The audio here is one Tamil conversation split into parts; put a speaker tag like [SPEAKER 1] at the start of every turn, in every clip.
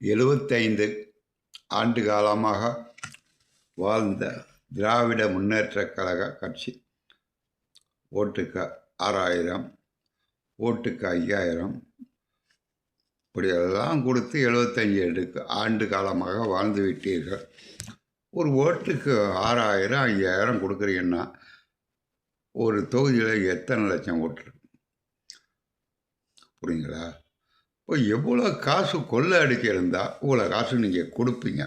[SPEAKER 1] 75 ஆண்டு காலமாக வாழ்ந்த திராவிட முன்னேற்றக் கழக கட்சி ஓட்டுக்கு 6000, ஓட்டுக்கு 5000 இப்படியெல்லாம் கொடுத்து 75 ஆண்டு காலமாக வாழ்ந்து விட்டீர்கள். ஒரு ஓட்டுக்கு 6000, 5000 கொடுக்குறீங்கன்னா ஒரு தொகுதியில் எத்தனை லட்சம் ஓட்டு இருக்கு? புரியுங்களா? இப்போ எவ்வளோ காசு கொள்ளை அடிக்க இருந்தால் இவ்வளோ காசு நீங்கள் கொடுப்பீங்க.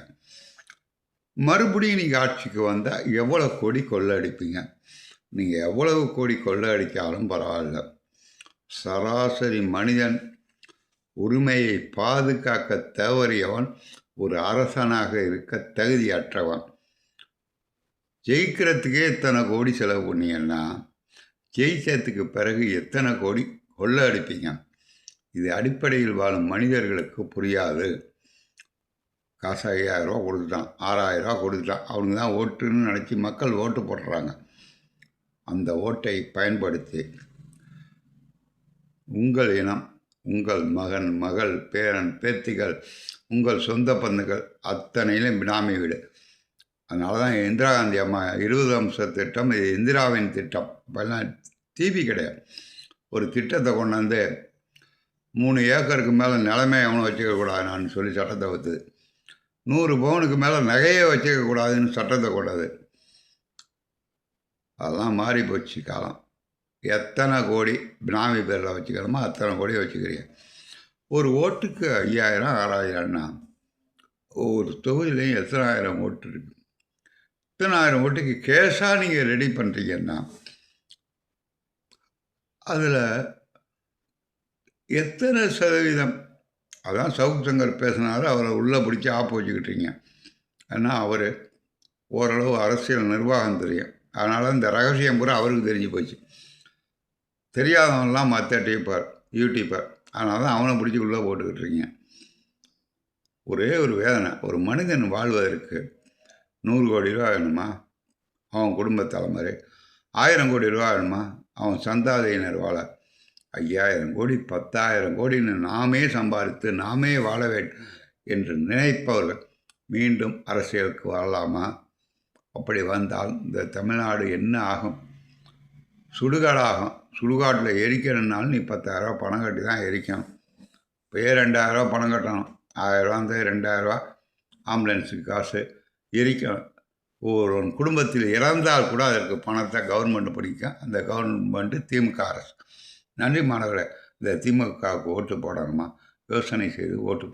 [SPEAKER 1] மறுபடியும் நீங்கள் ஆட்சிக்கு வந்தால் எவ்வளோ கோடி கொள்ளை அடிப்பீங்க? நீங்கள் எவ்வளவு கோடி கொள்ளை அடித்தாலும் பரவாயில்ல. சராசரி மனிதன் உரிமையை பாதுகாக்க தவறியவன் ஒரு அரசனாக இருக்க தகுதியற்றவன். ஜெயிக்கிறதுக்கே எத்தனை கோடி செலவு பண்ணீங்கன்னா ஜெயிச்சதுக்கு பிறகு எத்தனை கோடி கொள்ளை அடிப்பீங்க? இது அடிப்படையில் வாழும் மனிதர்களுக்கு புரியாது. காசு 5000 ரூபா கொடுத்துட்டான், 6000 ரூபா கொடுத்துட்டான், அவனுக்கு தான் ஓட்டுன்னு நினச்சி மக்கள் ஓட்டு போடுறாங்க. அந்த ஓட்டை பயன்படுத்தி உங்கள் இனம், உங்கள் மகன், மகள், பேரன், பேத்திகள், உங்கள் சொந்த பந்துகள் அத்தனையிலும் பினாமி வீடு. அதனால தான் இந்திரா காந்தி அம்மா 20 அம்ச திட்டம், இது இந்திராவின் திட்டம். இப்போல்லாம் டிவி கிடையாது. ஒரு திட்டத்தை கொண்டாந்து 3 ஏக்கருக்கு மேலே நிலமே அவனும் வச்சுக்கக்கூடாதுன்னு சொல்லி சட்டத்தை வைத்துது. 100 பவுனுக்கு மேலே நகையே வச்சுக்கக்கூடாதுன்னு சட்டத்தை கொண்டாது. அதெல்லாம் மாறி போச்சு காலம். எத்தனை கோடி பினாமி பேரில் வச்சுக்கணுமோ அத்தனை கோடி வச்சுக்கிறீங்க. ஒரு ஓட்டுக்கு 5000, 6000ன்னா ஒரு தொகுதியிலையும் எத்தனை ஆயிரம் ஓட்டு இருக்குது? இத்தனை ஆயிரம் ஓட்டுக்கு கேஸாக நீங்கள் ரெடி பண்ணுறீங்கன்னா அதில் எத்தனை சதவீதம்? அதான் சவுக் சங்கர் பேசினாரு, அவரை உள்ளே பிடிச்சி ஆப்பு வச்சுக்கிட்டீங்க. ஏன்னா அவர் ஓரளவு அரசியல் நிர்வாகம் தெரியும். அதனால் இந்த ரகசியம் பூரா அவருக்கு தெரிஞ்சு போச்சு. தெரியாதவன்லாம் மற்ற யூடியூப்பர். அதனால தான் அவனை பிடிச்சி உள்ளே போட்டுக்கிட்டுருக்கீங்க. ஒரே ஒரு வேதனை, ஒரு மனிதன் வாழ்வதற்கு 100 கோடி ரூபா வேணுமா? அவன் குடும்ப தலைமுறை. 1000 கோடி ரூபா வேணுமா? அவன் சந்தாதியினர் வாழ. 5000 கோடி, 10,000 கோடின்னு நாமே சம்பாதித்து நாமே வாழ வேண்டும் என்று நினைப்பவர்கள் மீண்டும் அரசியலுக்கு வரலாமா? அப்படி வந்தால் இந்த தமிழ்நாடு என்ன ஆகும்? சுடுகாடாகும். சுடுகாட்டில் எரிக்கணுன்னாலும் நீ 10,000 பணம் கட்டி தான் எரிக்கணும். இப்போயே 2000 பணம் கட்டணும். 1000 வந்து 2000 ஆம்புலன்ஸுக்கு காசு எரிக்கணும். ஒரு குடும்பத்தில் இறந்தால் கூட அதற்கு பணத்தை கவர்மெண்ட் பிடிக்கும். அந்த கவர்மெண்ட்டு திமுக அரசு. நன்றி மாணவர்களே. இந்த திமுகவுக்கு ஓட்டு போடணுமா? யோசனை செய்து ஓட்டு போட